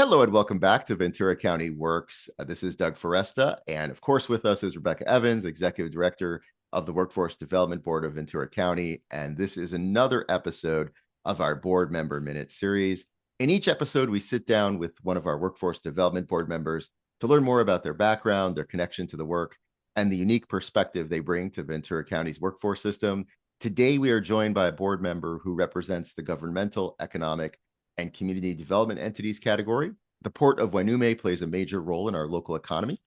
Hello and welcome back to Ventura County Works. This is Doug Foresta, and of course with us is Rebecca Evans, Executive Director of the Workforce Development Board of Ventura County, and this is another episode of our Board Member Minute series. In each episode, we sit down with one of our Workforce Development Board members to learn more about their background, their connection to the work, and the unique perspective they bring to Ventura County's workforce system. Today, we are joined by a board member who represents the governmental, economic, and community development entities category. The Port of Hueneme plays a major role in our local economy,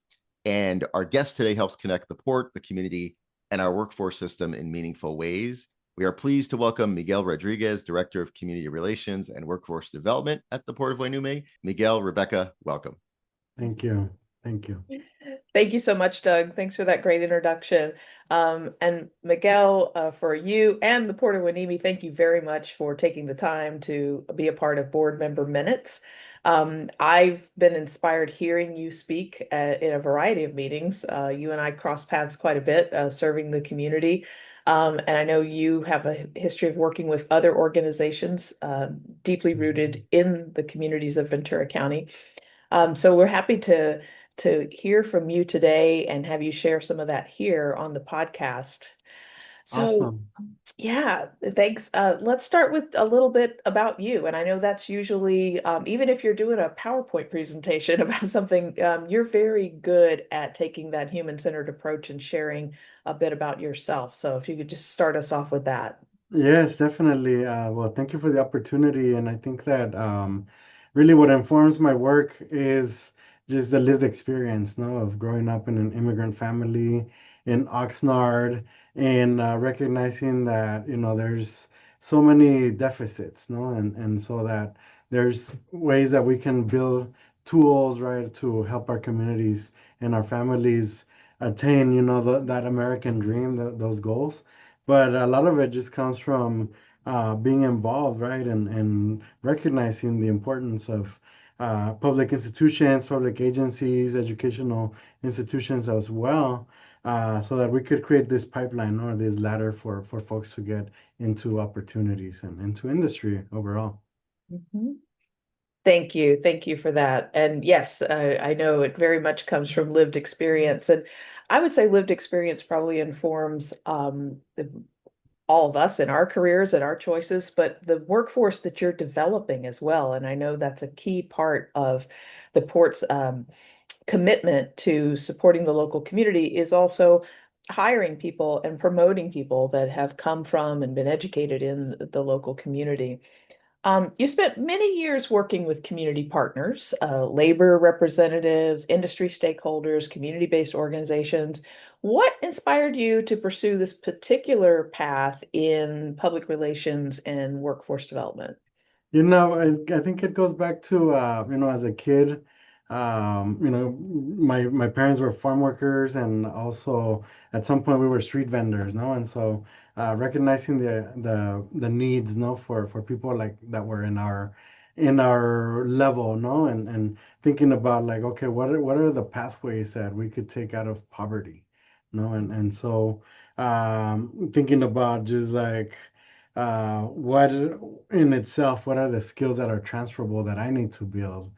and our guest today helps connect the port, the community, and our workforce system in meaningful ways. We are pleased to welcome Miguel Rodriguez, Director of Community Relations and Workforce Development at the Port of Hueneme. Miguel, Rebecca, welcome. Thank you. Thank you. Thank you so much, Doug. Thanks for that great introduction. And Miguel, for you and the Port of Hueneme, thank you very much for taking the time to be a part of Board Member Minutes. I've been inspired hearing you speak in a variety of meetings. You and I cross paths quite a bit, serving the community. And I know you have a history of working with other organizations deeply rooted in the communities of Ventura County. So we're happy to hear from you today and have you share some of that here on the podcast. So, Awesome. yeah, thanks. Let's start with a little bit about you. And I know that's usually, even if you're doing a PowerPoint presentation about something, you're very good at taking that human-centered approach and sharing a bit about yourself. So if you could just start us off with that. Yes, definitely. Well, thank you for the opportunity. And I think that really what informs my work is just the lived experience, no, of growing up in an immigrant family in Oxnard and recognizing that, there's so many deficits, no, and so that there's ways that we can build tools, right, to help our communities and our families attain, that American dream, those goals. But a lot of it just comes from being involved, right? And recognizing the importance of public institutions, public agencies, educational institutions as well, so that we could create this pipeline or this ladder for folks to get into opportunities and into industry overall. Mhm. Thank you. Thank you for that. And yes, I know it very much comes from lived experience. And I would say lived experience probably informs all of us in our careers and our choices, but the workforce that you're developing as well. And I know that's a key part of the port's commitment to supporting the local community is also hiring people and promoting people that have come from and been educated in the local community. You spent many years working with community partners, labor representatives, industry stakeholders, community-based organizations. What inspired you to pursue this particular path in public relations and workforce development? I think it goes back to as a kid, my parents were farm workers, and also at some point we were street vendors, no, and so recognizing the needs, no, for people like that were in our level, no, and thinking about like, okay, what are the pathways that we could take out of poverty, no, and so thinking about just like what in itself, what are the skills that are transferable that I need to build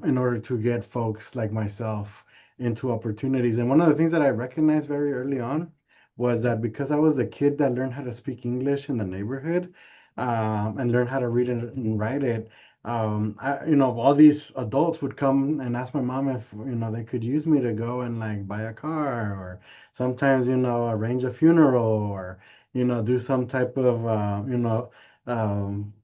in order to get folks like myself into opportunities. And one of the things that I recognized very early on was that because I was the kid that learned how to speak English in the neighborhood and learned how to read and write it, all these adults would come and ask my mom if, they could use me to go and like buy a car or sometimes, arrange a funeral or do some type of, um,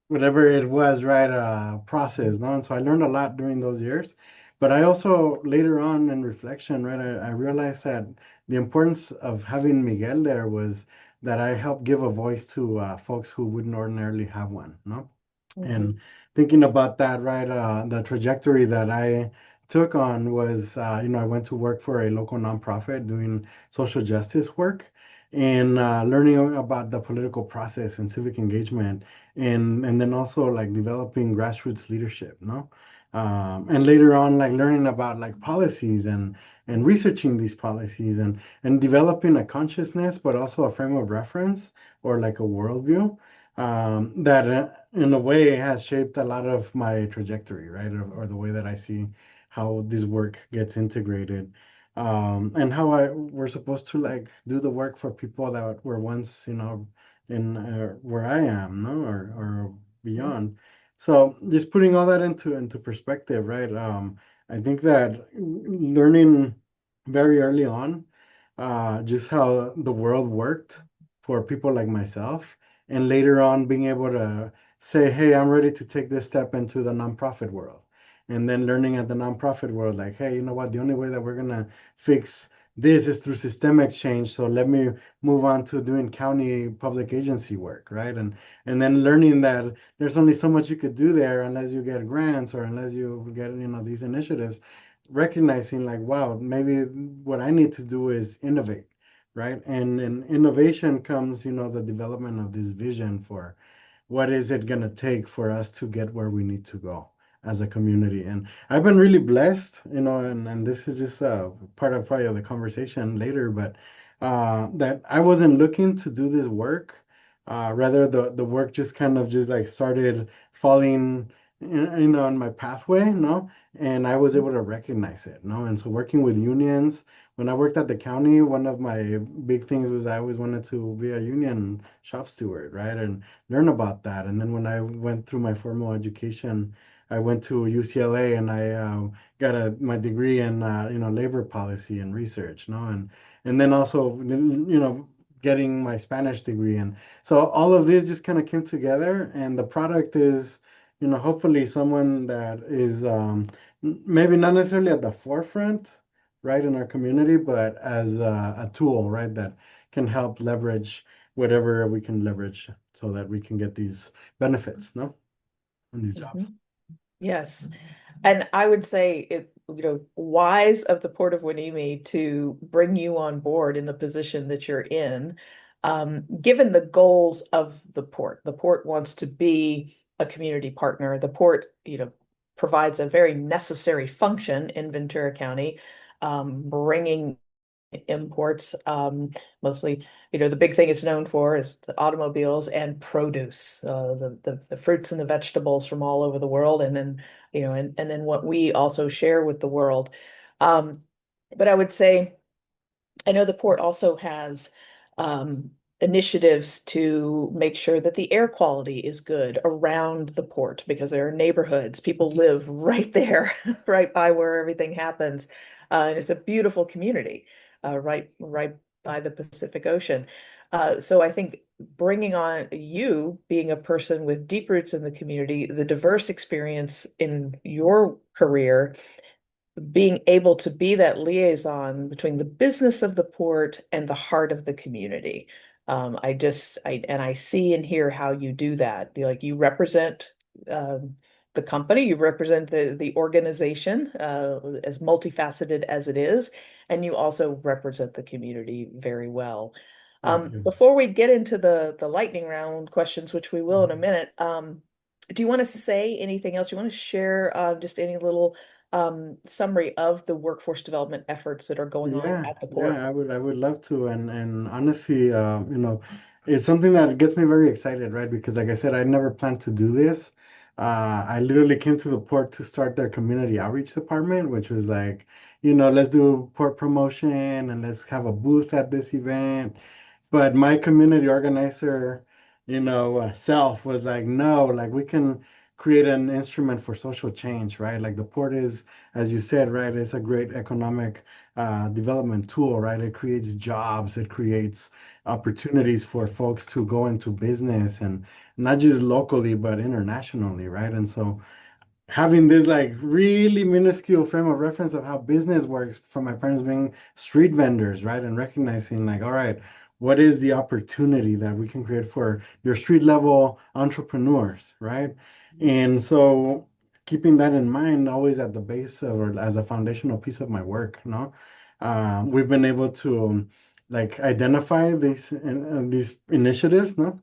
whatever it was, right, process, no? And so I learned a lot during those years. But I also, later on in reflection, right, I realized that the importance of having Miguel there was that I helped give a voice to folks who wouldn't ordinarily have one, no? Mhm. And thinking about that, right, the trajectory that I took on was, I went to work for a local nonprofit doing social justice work and learning about the political process and civic engagement, and then also like developing grassroots leadership, no? And later on, like learning about like policies and researching these policies and developing a consciousness, but also a frame of reference or like a worldview that in a way has shaped a lot of my trajectory, right? Or the way that I see how this work gets integrated. And how we're supposed to like do the work for people that were once, in where I am, no, or Mhm. beyond. So just putting all that into perspective, right? I think that learning very early on, just how the world worked for people like myself, and later on being able to say, hey, I'm ready to take this step into the nonprofit world. And then learning at the nonprofit world, like, hey, you know what? The only way that we're going to fix this is through systemic change. So let me move on to doing county public agency work, right? And then learning that there's only so much you could do there unless you get grants or unless you get, these initiatives. Recognizing like, wow, maybe what I need to do is innovate, right? And in innovation comes, the development of this vision for what is it going to take for us to get where we need to go as a community. And I've been really blessed, and this is just part of probably of the conversation later, but that I wasn't looking to do this work. Rather, the work just kind of just like started falling, on my pathway, no? And I was able to recognize it, no? And so working with unions, when I worked at the county, one of my big things was I always wanted to be a union shop steward, right? And learn about that. And then when I went through my formal education, I went to UCLA and I got my degree in labor policy and research, no, and then also getting my Spanish degree, and so all of this just kind of came together, and the product is hopefully someone that is maybe not necessarily at the forefront, right, in our community, but as a tool, right, that can help leverage whatever we can leverage so that we can get these benefits, no, in these jobs. Mhm. Yes. And I would say it, wise of the Port of Hueneme to bring you on board in the position that you're in, given the goals of the port. The port wants to be a community partner. The port, provides a very necessary function in Ventura County, bringing imports, mostly, the big thing it's known for is the automobiles and produce, the fruits and the vegetables from all over the world, and then, and then what we also share with the world. Um, but I would say, I know the port also has initiatives to make sure that the air quality is good around the port because there are neighborhoods. People live right there, right by where everything happens. And it's a beautiful community, right by the Pacific Ocean. So I think bringing on you, being a person with deep roots in the community, the diverse experience in your career, being able to be that liaison between the business of the port and the heart of the community. I see and hear how you do that. Like you represent the company, you represent the organization, as multifaceted as it is, and you also represent the community very well. Thank you. Before we get into the lightning round questions, which we will in a minute, do you want to say anything else? Do you want to share just any little summary of the workforce development efforts that are going on Yeah, at the port? yeah, I would love to, and honestly, it's something that gets me very excited, right? Because like I said, I never planned to do this. I literally came to the port to start their community outreach department, which was like, let's do port promotion and let's have a booth at this event. But my community organizer, self was like, no, like we can create an instrument for social change, right? Like the port is, as you said, right, it's a great economic development tool, right? It creates jobs, it creates opportunities for folks to go into business, and not just locally, but internationally, right? And so having this like really minuscule frame of reference of how business works from my parents being street vendors, right? And recognizing like, all right, what is the opportunity that we can create for your street level entrepreneurs, right? And so keeping that in mind always at the base of, or as a foundational piece of my work, no? We've been able to like identify these initiatives, no?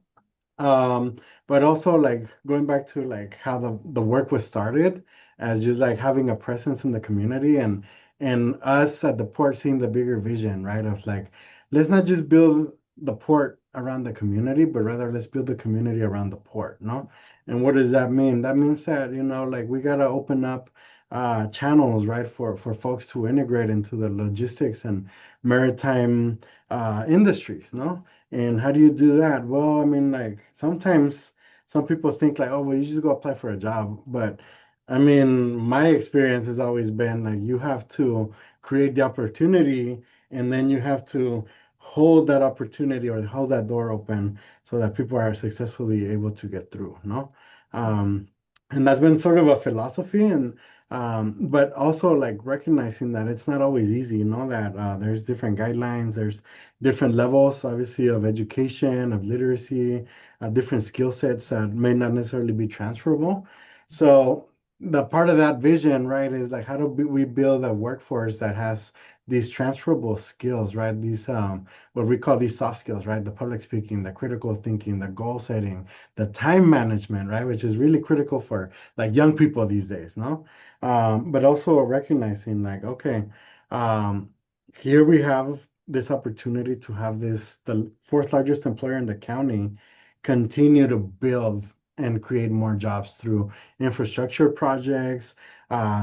But also like going back to like how the work was started as just like having a presence in the community, and us at the port seeing the bigger vision, right? Of like, let's not just build the port around the community, but rather let's build the community around the port, no? And what does that mean? That means that, like we got to open up channels, right, for folks to integrate into the logistics and maritime industries, no? And how do you do that? Well, I mean, like sometimes some people think like, oh, well, you just go apply for a job. But I mean, my experience has always been like you have to create the opportunity and then you have to hold that opportunity or hold that door open so that people are successfully able to get through, no? Um, and that's been sort of a philosophy and but also like recognizing that it's not always easy, that there's different guidelines, there's different levels, obviously, of education, of literacy, different skill sets that may not necessarily be transferable. So the part of that vision, right, is like how do we build a workforce that has these transferable skills, right? These what we call these soft skills, right? The public speaking, the critical thinking, the goal setting, the time management, right? Which is really critical for like young people these days, no? But also recognizing like, okay, um, here we have this opportunity to have the fourth largest employer in the county, continue to build and create more jobs through infrastructure projects,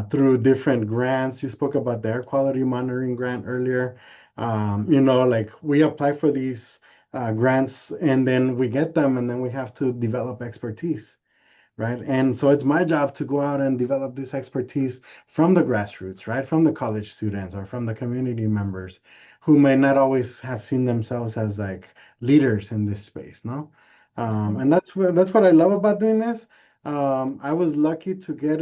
through different grants. You spoke about the air quality monitoring grant earlier. Like we apply for these grants and then we get them and then we have to develop expertise, right? And so it's my job to go out and develop this expertise from the grassroots, right? From the college students or from the community members who may not always have seen themselves as like leaders in this space, no? And that's what I love about doing this. I was lucky to get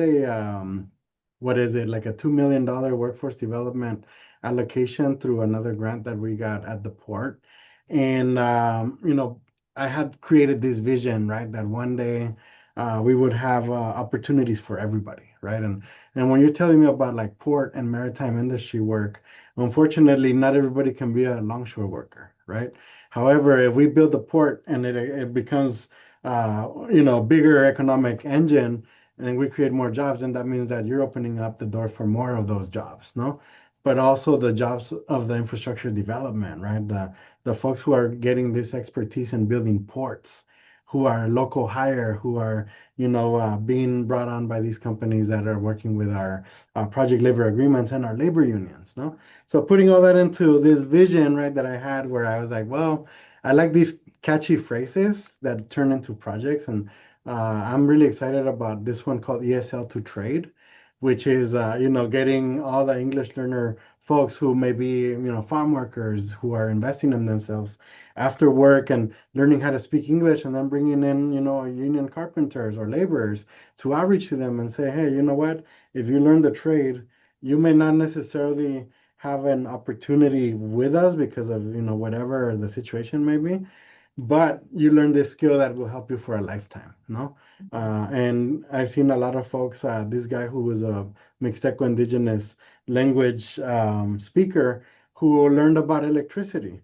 what is it, like a $2 million workforce development allocation through another grant that we got at the port. And, I had created this vision, right, that one day we would have opportunities for everybody, right? And when you're telling me about like port and maritime industry work, unfortunately, not everybody can be a longshore worker, right? However, if we build the port and it becomes bigger economic engine and we create more jobs, then that means that you're opening up the door for more of those jobs, no? But also the jobs of the infrastructure development, right? The folks who are getting this expertise in building ports, who are local hire, who are being brought on by these companies that are working with our project labor agreements and our labor unions, no? So putting all that into this vision, right, that I had where I was like, well, I like these catchy phrases that turn into projects. And I'm really excited about this one called ESL to Trade, which is, getting all the English learner folks who may be, farm workers who are investing in themselves after work and learning how to speak English and then bringing in, union carpenters or laborers to outreach to them and say, hey, you know what? If you learn the trade, you may not necessarily have an opportunity with us because of, whatever the situation may be, but you learn this skill that will help you for a lifetime, no? And I've seen a lot of folks, this guy who was a Mixteco indigenous language speaker who learned about electricity,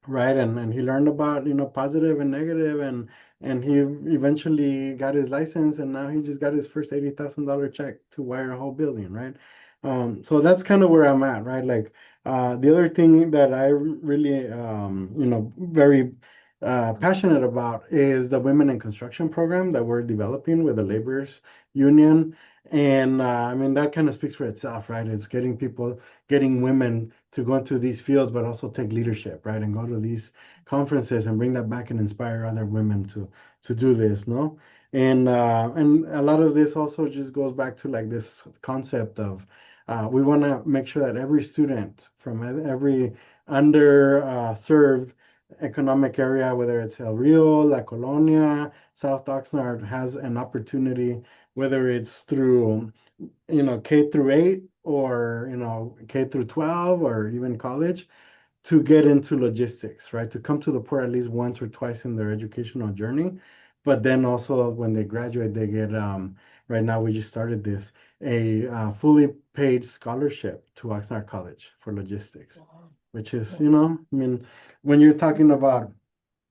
right? And he learned about, positive and negative, and he eventually got his license, and now he just got his first $80,000 check to wire a whole building, right? So that's kind of where I'm at, right? Like the other thing that I really, very passionate about is the Women in Construction program that we're developing with the laborers union. And I mean, that kind of speaks for itself, right? It's getting women to go into these fields, but also take leadership, right? And go to these conferences and bring that back and inspire other women to do this, no? And a lot of this also just goes back to like this concept of we want to make sure that every student from every underserved economic area, whether it's El Rio, La Colonia, South Oxnard, has an opportunity, whether it's through K through 8 or K through 12 or even college, to get into logistics, right? To come to the port at least once or twice in their educational journey. But then also when they graduate, they get, right now we just started this, a fully paid scholarship to Oxnard College for logistics, Wow. which is, Yes. I mean, when you're talking about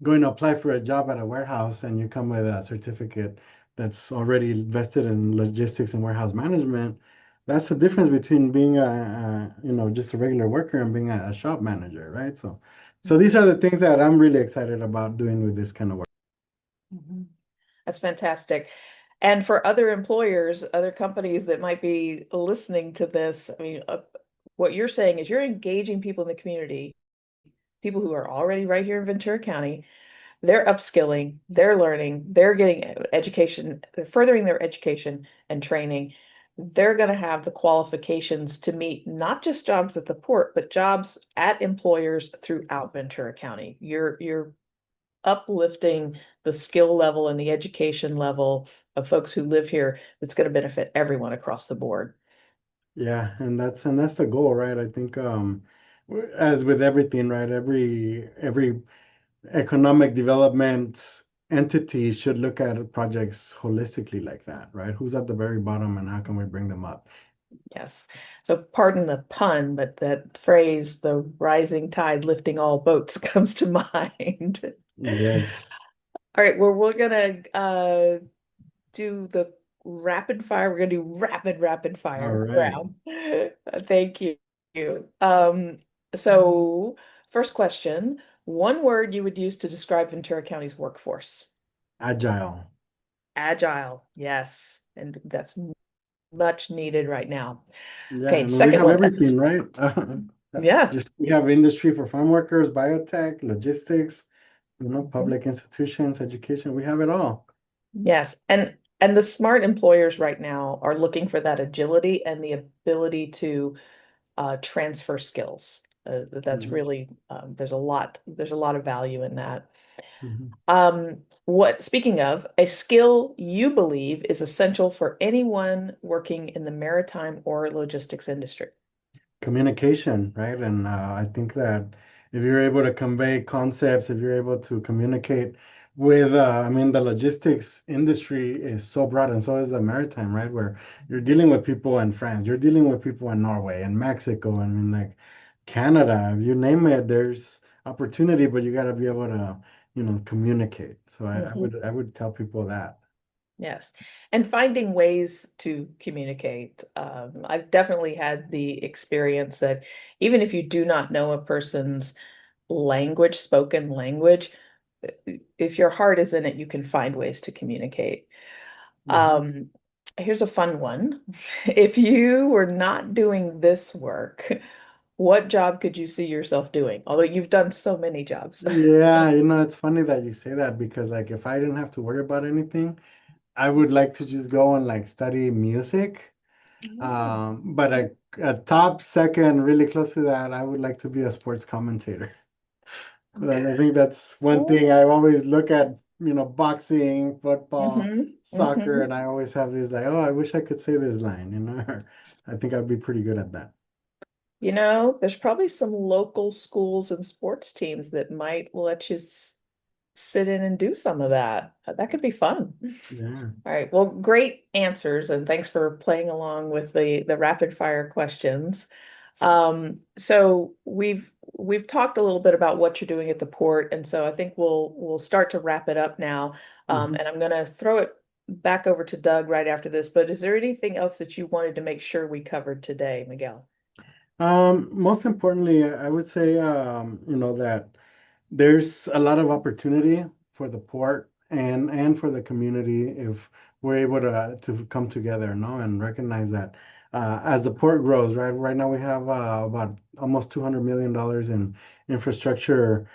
going to apply for a job at a warehouse and you come with a certificate that's already invested in logistics and warehouse management, that's the difference between being just a regular worker and being a shop manager, right? So So these are the things that I'm really excited about doing with this kind of work. Mhm. That's fantastic. And for other employers, other companies that might be listening to this, I mean, what you're saying is you're engaging people in the community, people who are already right here in Ventura County. They're upskilling, they're learning, they're getting education, they're furthering their education and training. They're going to have the qualifications to meet not just jobs at the port, but jobs at employers throughout Ventura County. You're uplifting the skill level and the education level of folks who live here that's going to benefit everyone across the board. Yeah, and that's the goal, right? I think as with everything, right? Every economic development entity should look at projects holistically like that, right? Who's at the very bottom and how can we bring them up? Yes. So pardon the pun, but that phrase, the rising tide lifting all boats, comes to mind. Yes. All right, well, we're gonna do the rapid fire. We're gonna do rapid All fire right. round. Thank you. So first question, one word you would use to describe Ventura County's workforce. Agile. Agile, yes. And that's much needed right now. Yeah, Okay, and we second have one. everything, right? Yeah, Just we have industry for farm workers, biotech, logistics, mhm, public institutions, education. We have it all. yes. And the smart employers right now are looking for that agility and the ability to transfer skills. That's Mhm, really there's a lot of value in that. mhm. Speaking of, a skill you believe is essential for anyone working in the maritime or logistics industry. Communication, right? And I think that if you're able to convey concepts, if you're able to communicate with, I mean, the logistics industry is so broad, and so is the maritime, right? Where you're dealing with people in France, you're dealing with people in Norway and Mexico, I mean, like Canada, you name it, there's opportunity, but you got to be able to, communicate. So Mhm. I would tell people that. Yes. And finding ways to communicate. I've definitely had the experience that even if you do not know a person's language, spoken language, if your heart is in it, you can find ways to communicate. Mhm. Um, Here's a fun one. If you were not doing this work, what job could you see yourself doing? Although you've done so many jobs. Yeah, it's funny that you say that because like if I didn't have to worry about anything, I would like to just go and like study music. But a top second, really close to that, I would like to be a sports commentator. I think that's one thing I Oh. always look at, boxing, football, Hmm. soccer, Hmm. and I always have this like, oh, I wish I could say this line, I think I'd be pretty good at that. There's probably some local schools and sports teams that might let you sit in and do some of that. That could be fun. Yeah. All right. Well, great answers, and thanks for playing along with the rapid fire questions. So we've talked a little bit about what you're doing at the port, and so I think we'll start to wrap it up now. Mhm. And I'm gonna throw it back over to Doug right after this. But is there anything else that you wanted to make sure we covered today, Miguel? Most importantly, I would say, that there's a lot of opportunity for the port and for the community if we're able to come together, no, and recognize that as the port grows, right? Right now we have about almost $200 million in infrastructure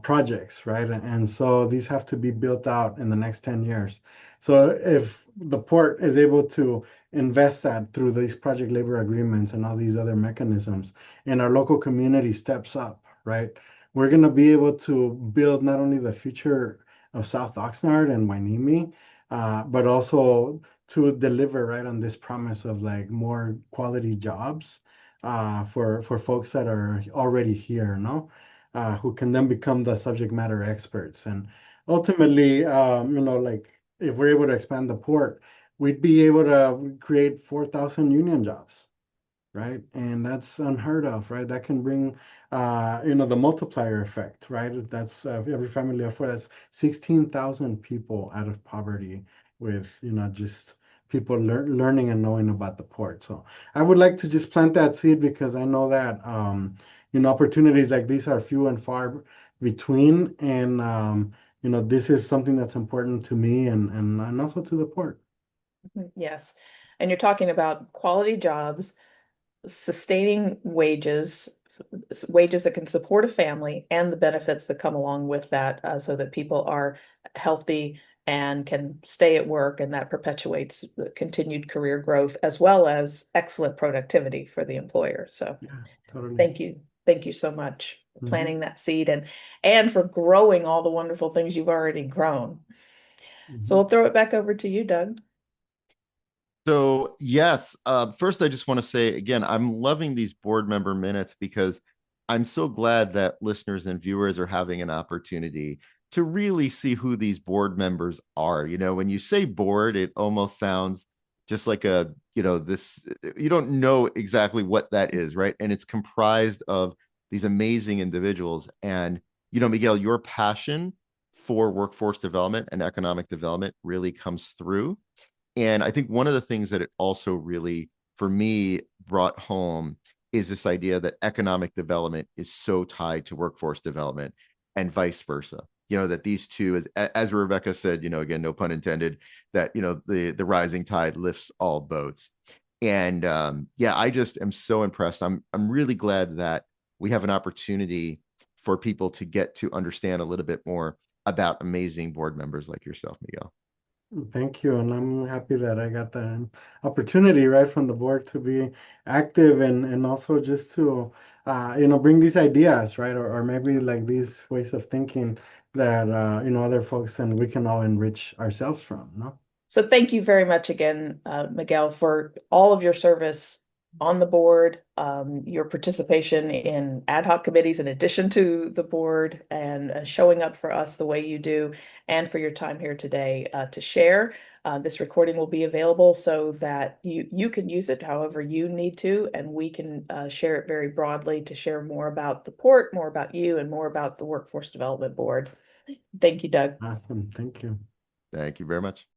projects, right? And so these have to be built out in the next 10 years. So if the port is able to invest that through these project labor agreements and all these other mechanisms, and our local community steps up, right? We're going to be able to build not only the future of South Oxnard and Hueneme, but also to deliver right on this promise of like more quality jobs for folks that are already here, no? Who can then become the subject matter experts. And ultimately, like if we're able to expand the port, we'd be able to create 4,000 union jobs, right? And that's unheard of, right? That can bring, the multiplier effect, right? That's every family of four. That's 16,000 people out of poverty with, just people learning and knowing about the port. So I would like to just plant that seed because I know that, opportunities like these are few and far between. And, this is something that's important to me and also to the port. Yes. And you're talking about quality jobs, sustaining wages, wages that can support a family, and the benefits that come along with that, so that people are healthy and can stay at work, and that perpetuates the continued career growth as well as excellent productivity for the employer. So Yeah, totally. thank you. Thank you so much for Hmm. planting that seed and for growing all the wonderful things you've already grown. So Hmm. we'll throw it back over to you, Doug. So, yes, first, I just want to say again, I'm loving these board member minutes because I'm so glad that listeners and viewers are having an opportunity to really see who these board members are. When you say board, it almost sounds just like you don't know exactly what that is, right? And it's comprised of these amazing individuals. And, Miguel, your passion for workforce development and economic development really comes through. And I think one of the things that it also really, for me, brought home is this idea that economic development is so tied to workforce development and vice versa. That these two, as Rebecca said, again, no pun intended, that, the rising tide lifts all boats. And yeah, I just am so impressed. I'm really glad that we have an opportunity for people to get to understand a little bit more about amazing board members like yourself, Miguel. Thank you. And I'm happy that I got that opportunity right from the board to be active and also just to, bring these ideas, right? Or maybe like these ways of thinking that, other folks and we can all enrich ourselves from, no? So thank you very much again, Miguel, for all of your service on the board, your participation in ad hoc committees in addition to the board, and showing up for us the way you do, and for your time here today to share. This recording will be available so that you can use it however you need to, and we can share it very broadly to share more about the port, more about you, and more about the Workforce Development Board. Thank you, Doug. Awesome. Thank you. Thank you very much.